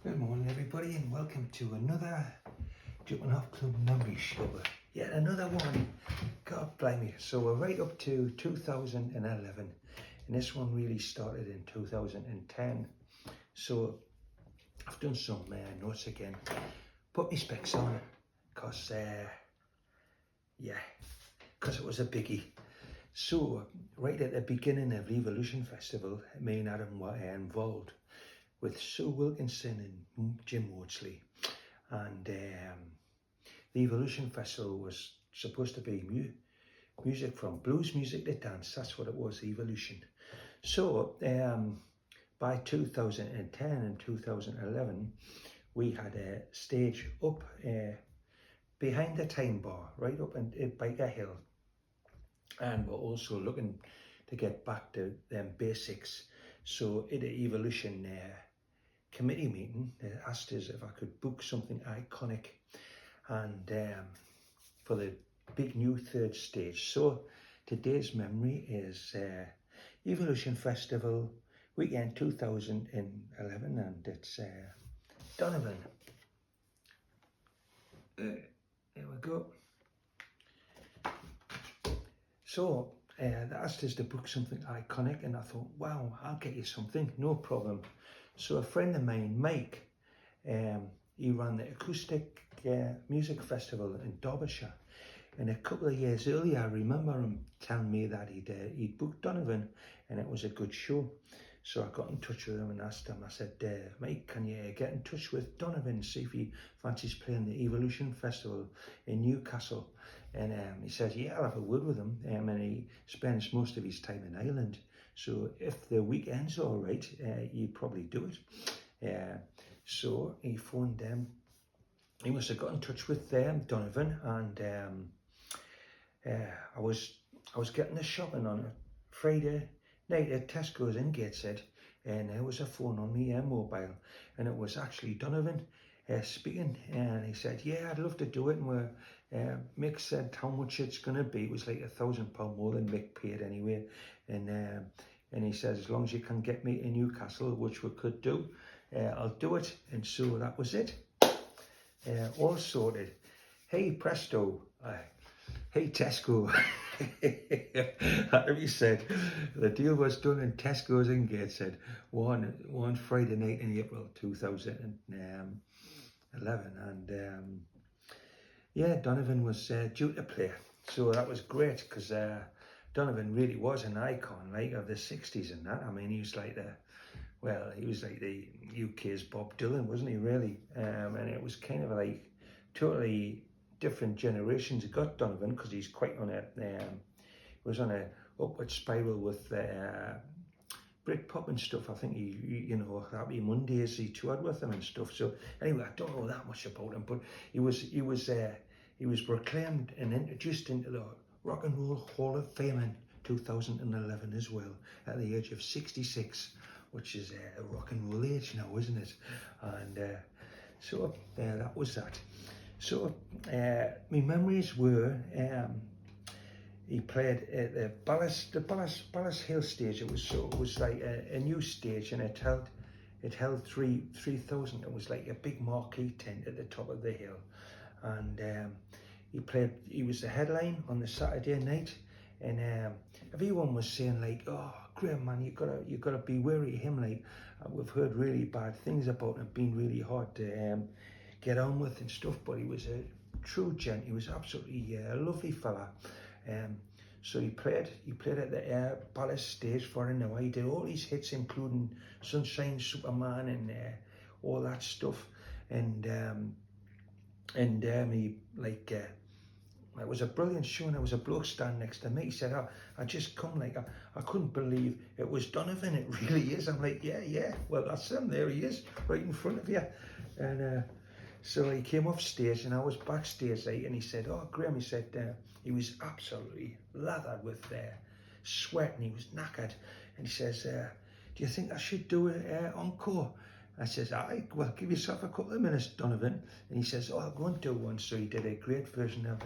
Good morning everybody and welcome to another Jumpin Hot Club Memory Show. Yet another one, God blame me. So we're right up to 2011 and this one really started in 2010. So I've done some notes again, put my specs on because it was a biggie. So right at the beginning of the Evolution Festival, me and Adam were involved with Sue Wilkinson and Jim Wardsley, and the Evolution Festival was supposed to be music from blues music to dance. That's what it was, Evolution. So by 2010 and 2011 we had a stage up behind the Time Bar, right up in Baker Hill, and we're also looking to get back to them basics. So at the Evolution committee meeting, they asked us if I could book something iconic and for the big new third stage. So today's memory is Evolution Festival weekend 2011, and it's Donovan. There we go. So they asked us to book something iconic, and I thought, wow, I'll get you something, no problem. So a friend of mine, Mike, he ran the acoustic music festival in Derbyshire, and a couple of years earlier I remember him telling me that he'd booked Donovan and it was a good show. So I got in touch with him and asked him, I said, Mike, can you get in touch with Donovan, see if he fancies playing the Evolution Festival in Newcastle? And he said, yeah, I'll have a word with him, and he spends most of his time in Ireland. So if the weekend's all right, you'd probably do it. So he phoned them. He must have got in touch with Donovan, and I was getting the shopping on a Friday night at Tesco's in Gateshead, and there was a phone on me mobile, and it was actually Donovan speaking, and he said, yeah, I'd love to do it. And Mick said how much it's going to be. It was like £1,000 more than Mick paid anyway, and he says, as long as you can get me to Newcastle, which we could do, I'll do it. And so that was it, all sorted. Hey presto, hey Tesco. He said the deal was done in Tesco's in Gateshead one Friday night in April 2011, and yeah, Donovan was due to play, so that was great because Donovan really was an icon, like, of the 60s and that. I mean, he was like the UK's Bob Dylan, wasn't he, really? And it was kind of like totally different generations who got Donovan, because he's quite on was on a upward spiral with Britpop and stuff. I think he Happy Mondays, he toured with them and stuff. So anyway, I don't know that much about him, but he was proclaimed and introduced into the Rock and Roll Hall of Fame in 2011 as well, at the age of 66, which is a rock and roll age now, isn't it? And so that was that. So my memories were he played at the Ballas Hill stage. It was like a new stage, and it held 3,000. It was like a big marquee tent at the top of the hill, and he was the headline on the Saturday night, and everyone was saying like, oh, Graham, man, you gotta be wary of him, like, we've heard really bad things about him being really hard to get on with and stuff, but he was a true gent. He was absolutely a lovely fella. So he played at the Palace stage for an hour. He did all his hits, including Sunshine, Superman, and all that stuff. And he it was a brilliant show, and there was a bloke standing next to me. He said, oh, I just come, like, I couldn't believe it was Donovan. It really is. I'm like, yeah, well, that's him. There he is, right in front of you. And so he came off stage, and I was backstage, like, and he said, oh, Graham, he said, he was absolutely lathered with sweat, and he was knackered. And he says, do you think I should do an encore? I says, well, give yourself a couple of minutes, Donovan. And he says, oh, I'll go and do one. So he did a great version of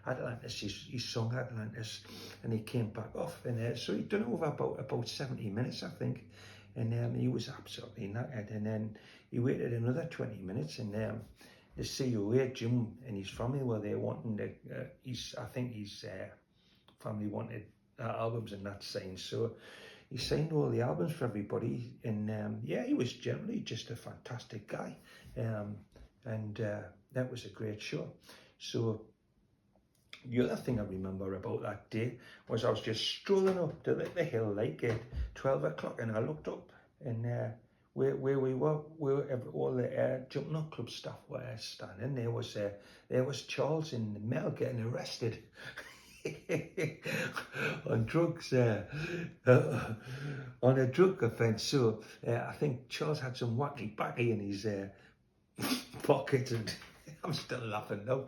Atlantis. He sung Atlantis, and he came back off. And so he'd done over about 70 minutes, I think. and he was absolutely knackered. And then he waited another 20 minutes, and the COA, Jim and his family, were there wanting to, I think his family wanted albums and that signed, so he signed all the albums for everybody. And yeah, he was generally just a fantastic guy, and that was a great show. So the other thing I remember about that day was I was just strolling up to the hill like at 12 o'clock, and I looked up, and where we were, all the Jumpin Hot Club staff were standing. There was Charles and Mel getting arrested on drugs, on a drug offence. So I think Charles had some wacky backy in his pocket, and I'm still laughing now.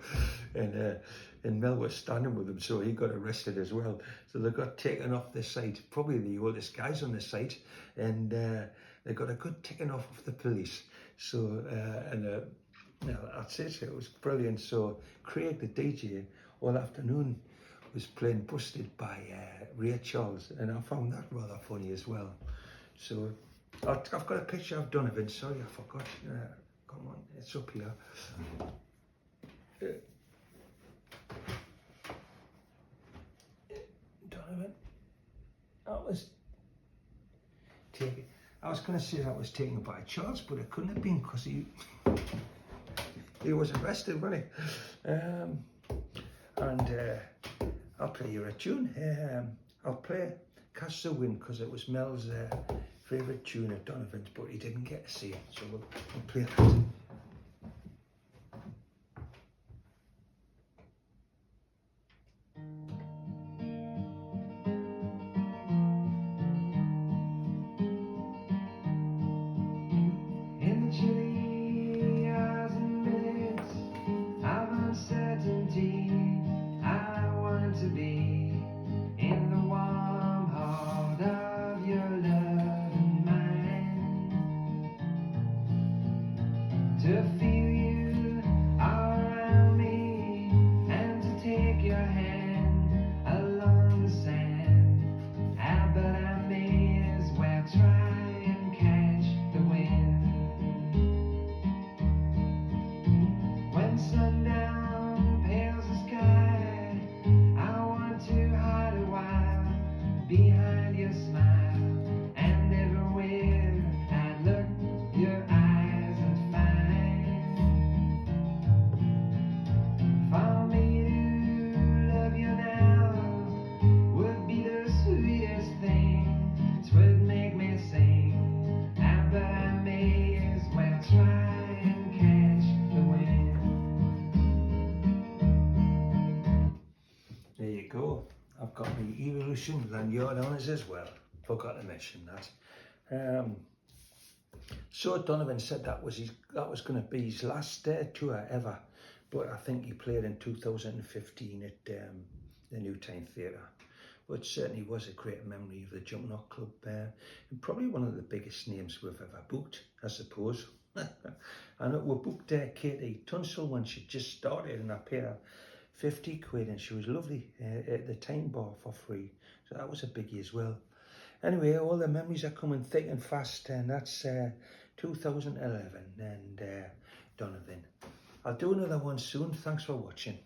And Mel was standing with him, so he got arrested as well. So they got taken off the site, probably the oldest guys on the site, and they got a good ticking off of the police. So that's it. It was brilliant. So Craig, the DJ, all afternoon was playing Busted by Ray Charles, and I found that rather funny as well. So I've got a picture of Donovan. Sorry, I forgot. Come on, it's up here. Donovan, that was taken. I was going to say that was taken by Charles, but it couldn't have been, because he was arrested, wasn't he? And I'll play you a tune. I'll play Catch the Wind, because it was Mel's favourite tune at Donovan's, but he didn't get to see it, so we'll play that. In the chilly hours and minutes of uncertainty, I want to be in the warm heart of your love and mine, to feel you all around me, and to take your hand along the sand. But I may as well try and catch the wind. When sundown pales the sky, I want to hide a while behind your smile, and everywhere I look, your eyes would find. For me to love you now would be the sweetest thing. It would make me sing, but I may as well try and catch the wind. There you go. I've got my Evolution lanyard on it as well. Forgot to mention that. So Donovan said that was going to be his last tour ever, but I think he played in 2015 at the New Time Theatre. But certainly was a great memory of the Jumpin Hot Club, and probably one of the biggest names we've ever booked, I suppose. And we booked Katie Tunstall when she just started, and I paid her 50 quid, and she was lovely at the Time Bar for free. So that was a biggie as well. Anyway, all the memories are coming thick and fast, and that's 2011 and Donovan. I'll do another one soon. Thanks for watching.